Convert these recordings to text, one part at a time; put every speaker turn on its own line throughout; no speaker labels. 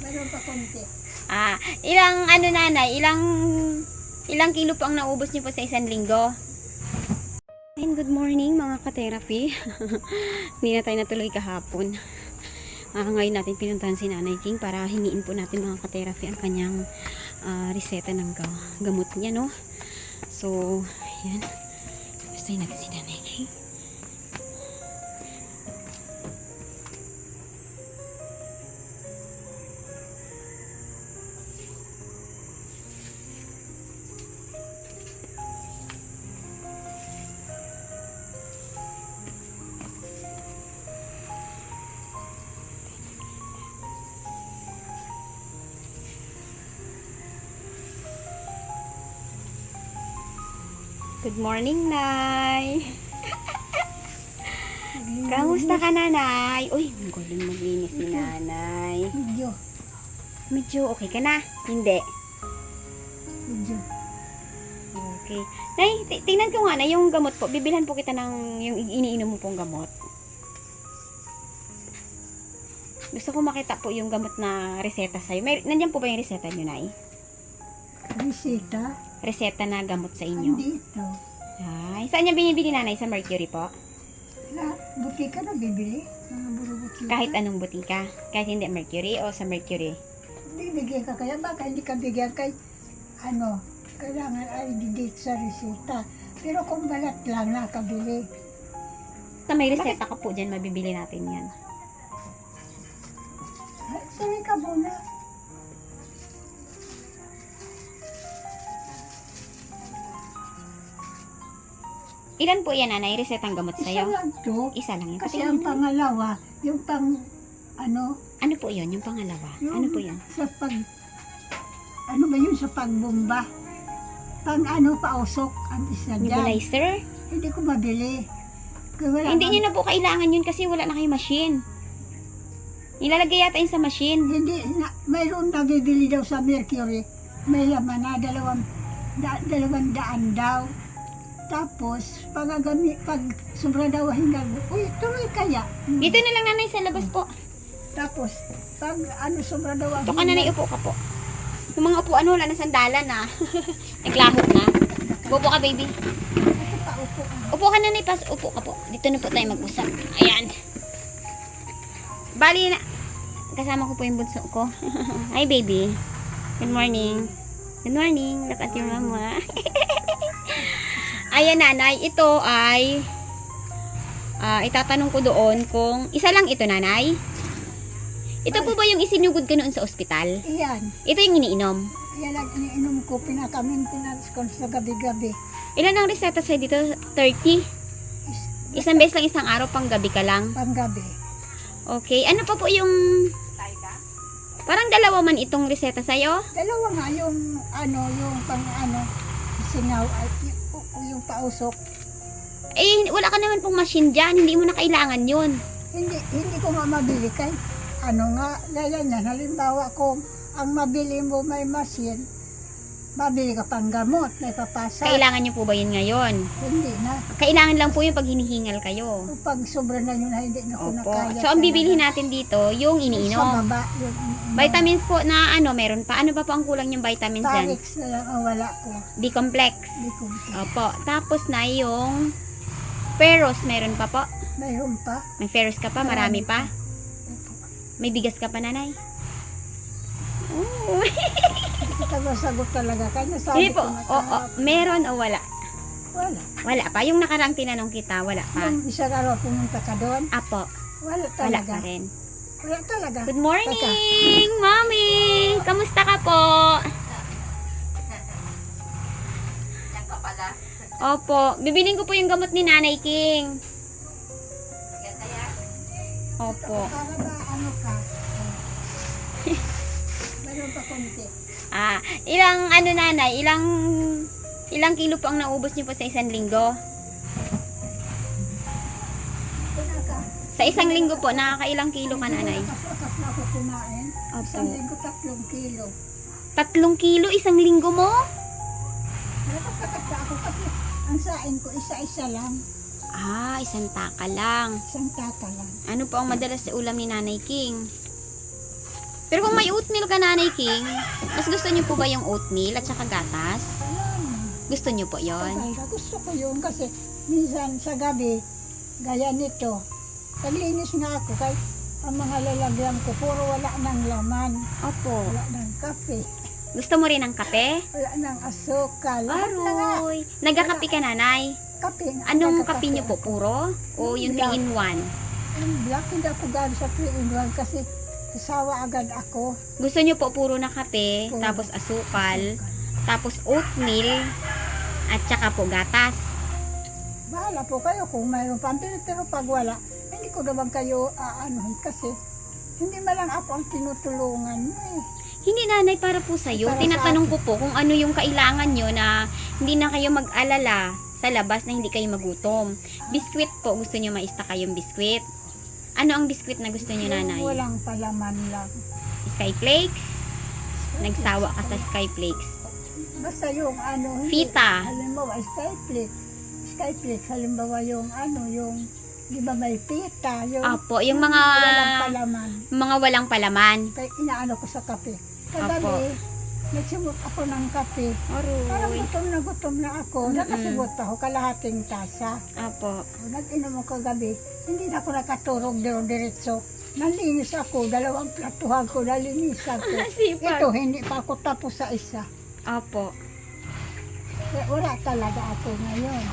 Meron pa konti.
Ilang ano nanay, ilang kilo po ang naubos niyo po sa isang linggo? And good morning mga ka-therapy. Hindi na tayo natuloy kahapon. Ngayon natin pinuntahan si Nanay King para hingiin po natin mga ka-therapy ang kanyang reseta ng gamot niya, no? So, yan. Gusto natin si Nanay King. Good morning, Nay. Kamusta ka, Nanay? Uy, ang gulong maglinis si Nanay. Medyo okay ka na? Hindi.
Medyo.
Okay. Nay, tingnan ko nga na yung gamot po. Bibilhan po kita ng yung iniinom mo pong gamot. Gusto ko makita po yung gamot na reseta sa'yo. Nandiyan po ba yung reseta nyo, Nay?
Resita?
Reseta na gamot sa inyo?
Andito.
Ay, saan niya binibili, Nanay? Sa Mercury po?
Butika na bibili. Mga buro butika.
Kahit anong butika? Kahit hindi Mercury o sa Mercury?
Bibigyan ka kaya baka hindi ka bigyan kay ano, kailangan ay didate sa resita. Pero kung balat lang nakabili.
Sa may reseta ka po dyan, mabibili natin yan.
Sabi ka muna.
Ilan po yan, Nanay? Resetang gamot
Isa
sa'yo?
lang to.
Isa lang yun.
Kasi ang pangalawa, yung pang ano,
Ano po yun? Yung pangalawa? Ano po yun?
sa pag, ano ba yun sa pagbomba? Pang ano, pausok ang isa dyan.
Nebulizer?
Hindi ko mabili. Kaya wala
Hindi
nga-
nyo na po kailangan yun kasi wala na kayong machine. Nilalagay yata yun sa machine.
Hindi, mayroon nabibili daw sa Mercury. May laman na, 200 daw. Tapos, pag sobra daw hingal, uy, tuloy kaya.
Dito na lang, Nanay, sa labas po.
Tapos, pag ano, sobra daw ang
Ito ka, Nanay, upo ka po. Yung mga upuan, wala na sandalan na. Naglahok na. Upo ka, baby.
Ito pa, upo.
Upo ka, Nanay, pas. Upo ka po. Dito na po tayo mag-usap. Ayan. Bali na. Kasama ko po yung bunso ko. Hi, baby. Good morning. Good morning. Look at your mama. Ayan, Nanay. Ito ay itatanong ko doon kung isa lang ito, Nanay. Ito po ba yung isinugod ka noon sa ospital?
Iyan.
Ito yung iniinom.
Yan ang iniinom ko, pinaka-maintenance ko sa gabi-gabi.
Ilan ang reseta sa'yo dito? 30? Isang beses lang isang araw, pang gabi ka lang.
Panggabi.
Okay. Ano pa po yung... Parang dalawa man itong reseta sa'yo?
Dalawa nga yung ano, yung pang ano, singaw, ay, yung pausok.
Eh, wala ka naman pong machine dyan. Hindi mo na kailangan yun.
Hindi ko nga mabili kay ano nga, gaya niyan, halimbawa kung ang mabili mo may machine, mabili ka pang gamot, may papasa.
Kailangan nyo po ba yun ngayon?
Hindi na.
Kailangan lang po yun pag hinihingal kayo.
Pag sobra na yun, hindi na ko
Opo.
nakaya.
So, ang bibilhin natin dito, yung
Sa
iniinom.
baba, yung iniinom.
Vitamins po na ano, meron pa. Ano pa po ang kulang yung vitamins dyan?
Parix na lang ang wala ko.
B-complex.
Hindi ko.
Opo. Tapos na yung ferrous, meron pa po.
Mayroon pa.
May ferrous ka pa, marami pa. May bigas ka pa, Nanay. Oh.
Hindi kita masagot talaga. Kaya
Hindi
sabi
po.
ko
Oo, meron o wala?
wala.
Wala pa. Yung nakaraang tinanong kita, wala pa.
Yung isang araw pumunta ka doon,
Apo,
wala
wala
talaga.
pa rin.
Wala talaga.
Good morning, Mommy! Kamusta ka po?
Yan ka pala.
Opo, bibiling ko po yung gamot ni Nanay King.
Ganda yan.
Opo.
Para ba ano ka? Mayroon pa konti.
Ilang ano, Nanay, ilang kilo po ang naubos niyo po sa isang linggo?
Pinaka.
Sa isang linggo po, nakakailang kilo ka, Nanay?
Kasakas na ako kumain.
Opo.
Isang linggo 3 kilo.
3 kilo isang linggo mo?
Nakasakas na ako kasi ang sain ko isa-isa lang.
Isang taka lang.
Isang tata lang.
Ano po ang madalas sa ulam ni Nanay King? Pero kung may oatmeal ka, Nanay King, mas gusto niyo po ba yung oatmeal at saka gatas? Gusto niyo po yon?
Talaga, gusto ko yun kasi minsan sa gabi, gaya nito, naglinis nga ako kahit ang mga lalagyan ko, puro wala ng laman,
Opo.
wala ng kape,
Gusto mo rin ng kape?
wala ng asukal, lahat na nga.
Aroy. Nagkakape ka, Nanay?
Kape.
Anong
nagkakape
kape niyo po?
ako.
Puro? O yung
Black.
3-in-1?
Yung black, hindi ako gano'n sa 3-in-1 kasi sasawa agad ako.
Gusto niyo po puro na kape,
Puro.
tapos asukal, tapos oatmeal, at saka po gatas.
Bahala po kayo kung mayroon pambili, pero pag wala, hindi ko naman kayo aanuhin kasi hindi man lang ako ang tinutulungan mo eh.
Hindi, Nanay, para po sa'yo.
Para sa
Tinatanong ko po kung ano yung kailangan nyo na hindi na kayo mag-alala sa labas na hindi kayo magutom. Biskwit po, gusto nyo maista kayong biskwit. Ano ang biskwit na gusto nyo, Nanay?
Yung walang palaman lang.
Skyflakes? Nagsawa ka sa Skyflakes.
Basta yung ano,
Fita.
Halimbawa, Skyflakes, halimbawa yung ano, yung, di ba may pita, yung
Apo, yung mga
walang palaman.
walang palaman.
Kaya inaano ko sa kape.
Apo.
Kagabi, nagsimot ako ng kape. Parang
Aroy.
gutom na ako. Nakasimot pa ako, kalahating tasa.
Apo.
Nag-inom ako kagabi, hindi na ako nakaturog diretso. Nalinis ako, 2 platuhan ko, nalinisan ko.
Sipag.
Ito, hindi pa ako tapos sa isa.
Apo.
Kaya wala talaga ako ngayon.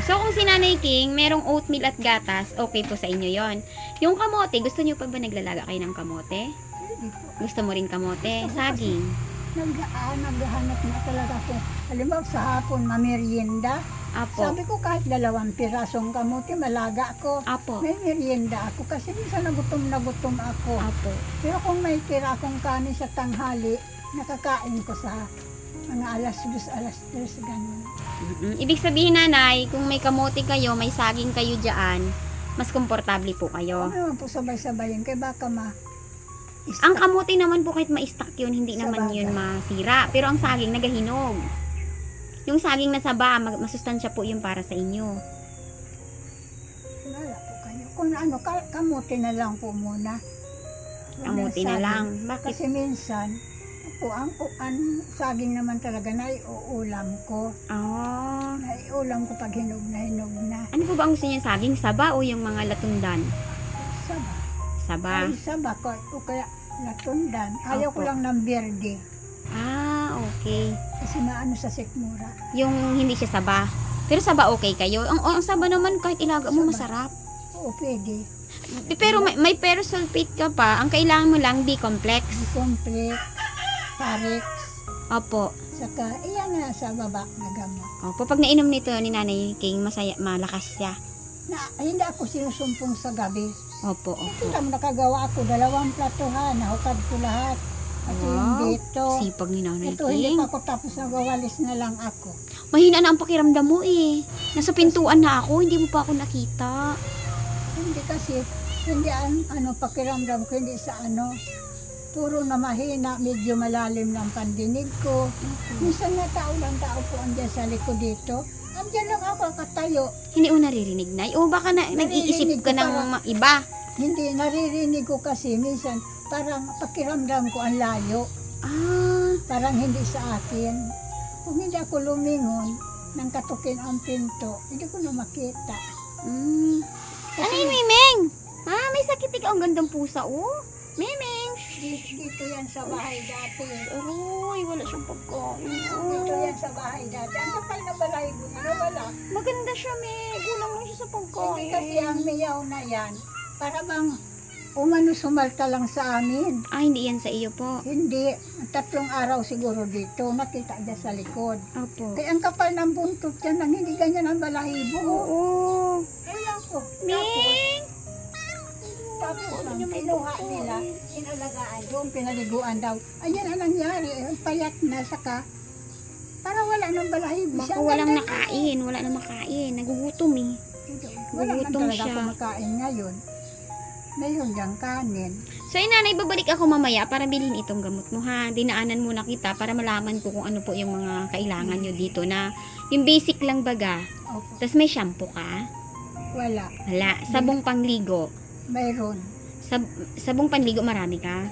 So, kung si Nanay King, merong oatmeal at gatas, okay po sa inyo yon. Yung kamote, gusto nyo pa ba naglalaga kayo ng kamote?
Hindi po.
Gusto mo rin kamote?
Gusto ko
Saging?
Naghahanap na talaga ako. Halimbawa sa hapon, mamerienda.
Apo.
Sabi ko kahit 2 pirasong kamote, malaga ko.
Apo.
May merienda ako kasi minsan na gutom ako.
Apo.
Pero kung may tira akong kanin sa tanghali, nakakain ko sa mga alas 3, ganun.
Ibig sabihin, Nanay, kung may kamote kayo, may saging kayo dyan, mas komportable po kayo.
Ano naman po sabay-sabayin, kaya baka
Ang kamote naman po kahit ma-stack yun, hindi
Sa
naman
bagay.
yun masira. Pero ang saging, nagahinog. Yung saging na saba, masustansya po yun para sa inyo.
Wala po kayo. Kung ano, kamote na lang po muna. Huwag
Kamote
ng
na
saging.
lang. Bakit?
Kasi minsan, ang saging naman talaga na iuulam ko.
Ah.
Naiulam ko pag hinog na.
Ano po ba ang gusto niyo saging? Saba o yung mga latundan?
Saba.
Saba.
Ay, saba ko. O kaya latundan. Ayaw ko
Opo.
lang ng berde.
Ah, okay.
Kasi maano sa sikmura.
Yung hindi siya saba. Pero saba okay kayo? Ang saba naman kahit ilaga mo
Saba.
masarap.
Oo, pwede.
Pero may perosulfate ka pa. Ang kailangan mo lang B-complex.
Complete. Parex.
Opo.
Saka, iyan na sa baba na gamot.
Opo, pag nainom nito ni Nanay King, malakas siya.
Hindi ako sinusumpong sa gabi.
Opo, opo.
Kita mo nakagawa ako, 2 platuhan, nahukad ko lahat. At yung
Wow.
dito,
Sipag ni Nanay
ito hindi
King.
pa ako tapos nagawalis na lang ako.
Mahina na ang pakiramdam mo eh. Nasa pintuan na ako, hindi mo pa ako nakita.
Hindi kasi, hindi ano pakiramdam ko, hindi sa ano, puro na mahina, medyo malalim ng pandinig ko. Minsan na tao po andyan sa likod dito. Andyan lang ako katayo.
Hindi mo naririnig, Nay? O baka nag-iisip
Naririnig
ka
ko
ng
parang-
iba?
Hindi, naririnig ko kasi minsan parang pakiramdam ko ang layo.
Ah,
Parang hindi sa akin. Kung hindi ako lumingon nang katukin ang pinto, hindi ko na makita.
Ano yun, Mimeng? May sakit ikaw. Ang gandang pusa, oh. Mimeng!
Dito yan sa bahay dati.
Aroy, wala siyang pagkain.
Dito yan sa bahay dati. Ang kapal na balay mo na wala.
Maganda siya, Meg. Kulang lang siya sa
Hindi kasi
pagkain.
ang miyaw na yan, para bang umano sumalta lang sa amin.
Hindi yan sa iyo po.
Hindi, 3 araw siguro dito, nakita niya sa likod.
Opo.
Kaya ang kapal ng buntot yan, nang hindi ganyan ang balahibo.
Oo.
Ayun ko.
Ming!
Tapos ang kinuha nila, inalagaan doon, pinaliguan daw. Ayan ang nangyari, payat na saka, para wala nang balahibo.
Baka walang nakain. Wala na makain. Nagugutom eh.
Wala man
Gugutom
talaga
siya.
kumakain ngayon. Mayroon diyang kanin.
So, Nanay, babalik ako mamaya para bilhin itong gamot mo, ha? Dinaanan muna kita para malaman ko kung ano po yung mga kailangan nyo dito na yung basic lang baga.
Opo.
Tapos may shampoo ka?
Wala.
Wala. Sabong pangligo.
Mayroon.
Sabong panligo marami ka?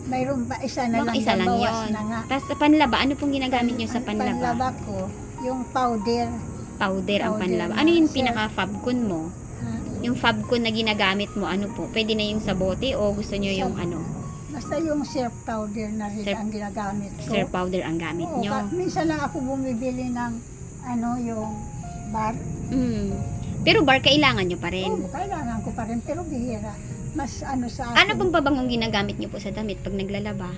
mayroon pa isa na
Baka
lang,
isa lang
bawas
yun.
na nga.
Tapos sa panlaba, ano pong ginagamit nyo sa
Ang
panlaba?
panlaba ko, yung powder.
Powder ang
Powder
panlaba.
na,
Ano yung
sir.
pinaka-fabcon mo?
Ha?
Yung fabcon na ginagamit mo, ano po? Pwede na yung sa bote o gusto nyo yung
Sa-
ano?
Basta yung syrup powder na rin
Syrup-
ang ginagamit ko.
Sir powder ang gamit
Oo,
nyo.
minsan lang ako bumibili ng yung bar.
Mm. Pero bar, kailangan nyo pa rin.
Oo, kailangan ko pa rin, pero bihira. Mas sa
Ano
akin,
pong pabangong ginagamit nyo po sa damit pag naglalaba?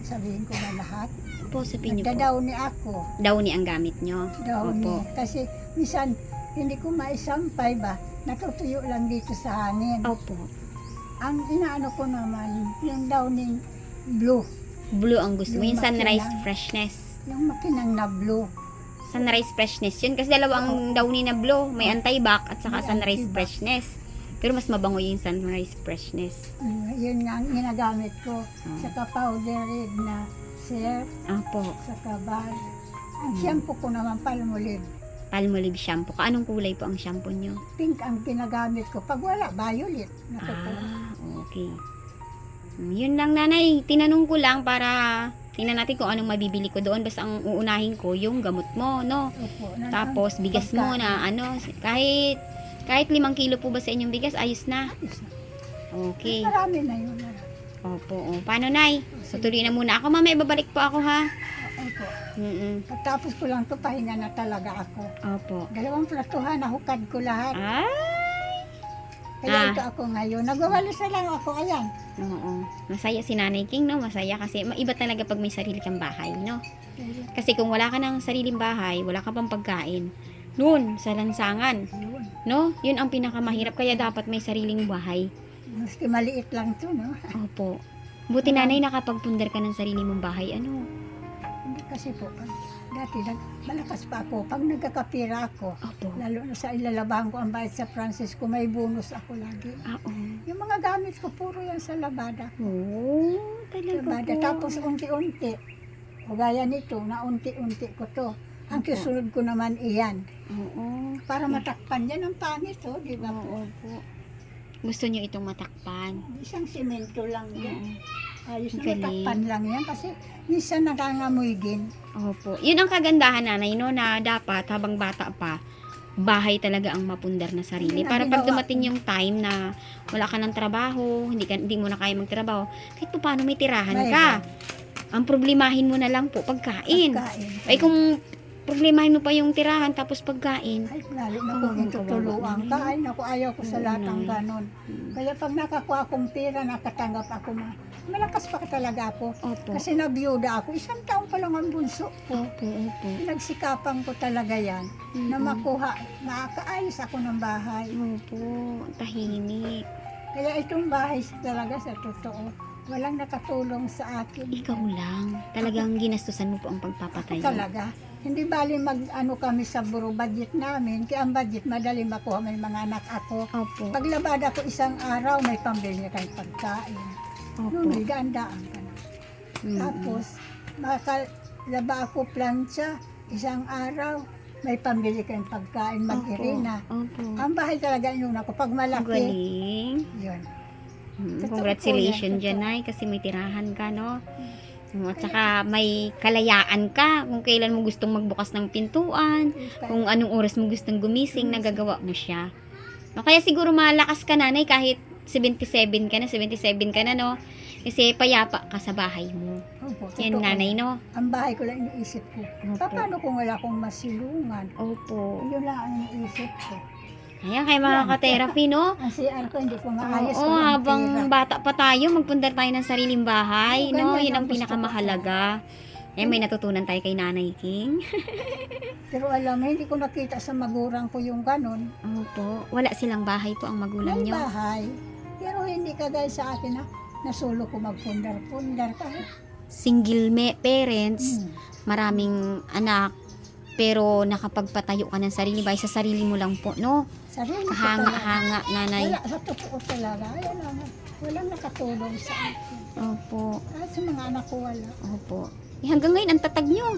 sabihin ko na lahat.
Po, sabihin nyo po.
Nagdadawni ako.
Downy ang gamit nyo.
Dawni.
Opo.
Kasi minsan, hindi ko maisampay ba, natutuyo lang dito sa hangin.
Opo.
Ang inaano ko naman, yung downing blue.
Blue ang gusto mo.
Yung
Yung sunrise
makinang.
freshness.
Yung makinang na blue.
Sunrise freshness yun. Kasi dalawang downy na blue. May anti-bac at saka
May
sunrise
anti-bac.
freshness. Pero mas mabango yung sunrise freshness.
Yun nga ang ginagamit ko.
Oh.
Saka powder red na syrup,
Opo.
saka bar. Ang shampoo ko naman Palmolive.
Palmolive shampoo. Anong kulay po ang shampoo nyo?
Pink ang ginagamit ko. Pag wala, violet. Natutuwa.
Okay. Yun lang, nanay. Tinanong ko lang para tingnan natin kung anong mabibili ko doon. Basta ang uunahin ko, yung gamot mo, no?
Opo.
Tapos, bigas mo na, kahit 5 kilo po ba sa inyong bigas, ayos na. Okay.
Marami na yun.
Opo. O. Paano, nay? Tutuloy na muna ako. Mamaya, babalik po ako, ha?
Opo.
Mm-mm.
Pagtapos ko lang to pahinga na talaga ako.
Opo.
2 platuhan, nahukad ko lahat.
Ay!
Kaya
Ah.
ito ako ngayon. Nagwawalis na lang ako. Ayan.
Oo. Masaya si Nanay King, no? Masaya kasi iba talaga pag may sarili kang bahay, no? Kasi kung wala ka ng sariling bahay, wala ka pang pagkain, noon, sa lansangan,
Yun.
no? Yun ang pinakamahirap, kaya dapat may sariling bahay.
Maski maliit lang to, no?
Opo. Buti nanay, nakapagpundar ka ng sarili mong bahay, ano?
Hindi kasi po. Dati malakas pa ako. Pag nagkakapira ako,
Opo.
lalo na sa ilalabahan ko ang bayad sa Francisco, may bonus ako lagi.
Oo.
Yung mga gamit ko, puro yan sa labada.
Oh, talaga
Labada.
po.
Tapos unti-unti. O gaya nito, na unti-unti ko to. Ang
Opo.
kisunod ko naman iyan.
Oo.
Para matakpan yan ang pangit, oh, di ba po?
Oo po. Gusto nyo itong matakpan.
Isang simento lang yan.
Oo.
Ayos na
Galing.
matakpan lang yan kasi minsan nakangamoy din.
Opo. Yun ang kagandahan, nanay, no, na dapat habang bata pa, bahay talaga ang mapundar na sarili.
Yun ang
Para pag
ginawa
dumating yung time na wala ka ng trabaho, hindi mo na kaya magtrabaho, kahit pa paano may tirahan
May
ka. Ang problemahin mo na lang po, pagkain.
Pagkain.
Ay kung problemahin mo pa yung tirahan tapos pagkain.
Ay, lalo na kung
Kawawa
tutuluan
naman.
ka. Ay, naku, ayaw ko sa
Oo,
lahat ng
Nay.
ganon. Kaya pag nakakuha akong pera, nakatanggap ako malakas pa talaga ako.
Opo.
Kasi nabiyuda ako. 1 taon pa lang ang bunso ko.
Opo, opo.
Pinagsikapan ko talaga yan na
Mm-mm.
makuha, makakaayos ako ng bahay.
Opo, tahimik.
Kaya itong bahay talaga sa totoo, walang nakatulong sa akin.
Ikaw lang. Talagang ginastusan mo po ang pagpapatayo.
Talaga. Hindi bali kami sa buro budget namin. Kaya ang budget madali makuha, may mga anak ako.
Opo.
Paglabada ko isang araw, may pambili na kayong pagkain.
Opo.
Noon, may gandaan ka na.
Mm-mm.
Tapos, makalaba ako plancha, isang araw, may pambili kayong pagkain, mag-irina.
Opo.
Ang bahay talaga yun ako. Pag
Ang
malaki,
galing.
yun. Totoo
Congratulations
po yan,
dyan,
totoo.
Nay, kasi may tirahan ka, no? At saka may kalayaan ka kung kailan mo gustong magbukas ng pintuan, kung anong oras mo gustong gumising, nagagawa mo siya. No, kaya siguro malakas ka, nanay, kahit 77 ka na, no? Kasi payapa ka sa bahay mo.
Opo,
Yan,
totoo.
nanay, no?
Ang bahay ko lang iniisip ko.
Opo.
Paano kung wala akong masilungan?
Opo.
Yun lang ang iniisip ko.
Ayan, kay mga ka-therapy, no?
Ang CR ko hindi ko maayos.
Oo,
walang
habang
tira.
bata pa tayo, magpundar tayo ng sariling bahay,
Oo,
no?
ganyan
Yun ang
ang gusto ko.
pinakamahalaga. Eh, may natutunan tayo kay Nanay King.
Pero alam mo, hindi ko nakita sa magurang ko yung ganun.
Opo. Wala silang bahay po ang magulang
May
nyo.
bahay. Pero hindi kagaya sa akin na nasulo ko magpundar-pundar kahit.
Single parents,
Hmm.
maraming anak, pero nakapagpatayo ka ng sarili bahay sa sarili mo lang po, no?
Sarili ko talaga.
Kahanga-hanga, nanay.
Wala, sa totoo talaga. Ayan lang. Walang nakatulong sa akin.
Opo.
Kahit sa mga anak ko wala.
Opo. Eh, hanggang ngayon, ang tatag nyo.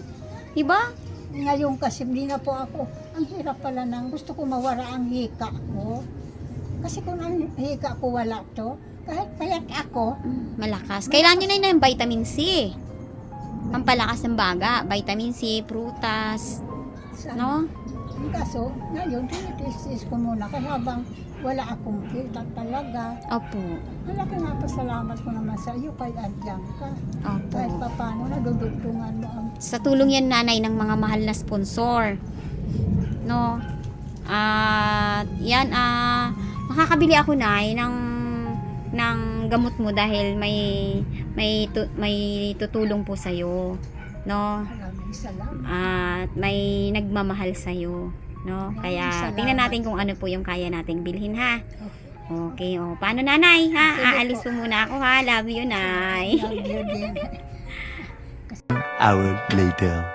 Diba?
Ngayon kasi hindi na po ako. Ang hirap pala nang gusto ko mawara ang hika ko. Kasi kung ang hika ko wala to, Kahit payat ako,
Malakas. Kailangan nyo na ng vitamin C. Pampalakas ng baga. Vitamin C, prutas.
sa
No?
Kaso, ngayon, tinitis ko muna. Kasi habang wala akong kita talaga.
Opo.
Malaki nga pasalamat ko naman sa iyo kay Adyang ka. Kahit
Opo.
pa paano, nadudugtungan mo ang
Sa tulong yan, nanay, ng mga mahal na sponsor. No? At yan, makakabili ako, nay, ng gamot mo dahil may tutulong po sa'yo. No?
maraming salamat.
At may nagmamahal sa'yo. No? Kaya
Salamat.
tingnan natin kung ano po yung kaya nating bilhin, ha? Okay, o. Paano, nanay, ha?
Sige
Aalis po muna ako, ha? Love you, nay.
Love you din.
Hour later.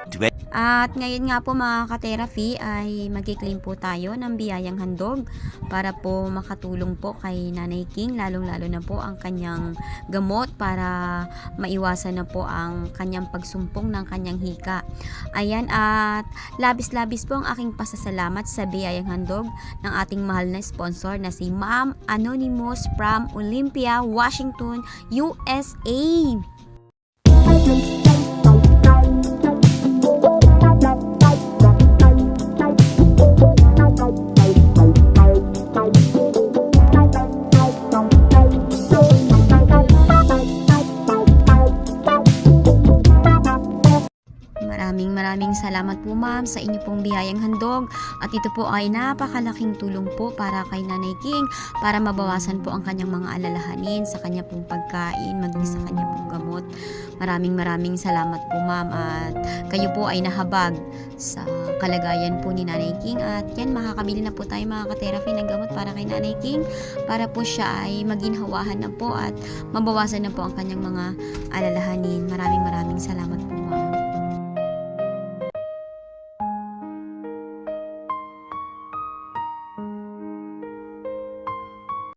At ngayon nga po, mga ka-therapy, ay mag-claim po tayo ng biyayang handog para po makatulong po kay Nanay King, lalong-lalo na po ang kanyang gamot para maiwasan na po ang kanyang pagsumpong ng kanyang hika. Ayan, at labis-labis po ang aking pasasalamat sa biyayang handog ng ating mahal na sponsor na si Ma'am Anonymous from Olympia, Washington, USA. Maraming salamat po, ma'am, sa inyo pong biyayang handog, at ito po ay napakalaking tulong po para kay Nanay King para mabawasan po ang kanyang mga alalahanin sa kanya pong pagkain, maging sa kanya pong gamot. Maraming salamat po, ma'am, at kayo po ay nahabag sa kalagayan po ni Nanay King, at yan, makakabili na po tayo, mga ka-therapy, ng gamot para kay Nanay King para po siya ay maginhawahan na po at mabawasan na po ang kanyang mga alalahanin. Maraming salamat po, ma'am.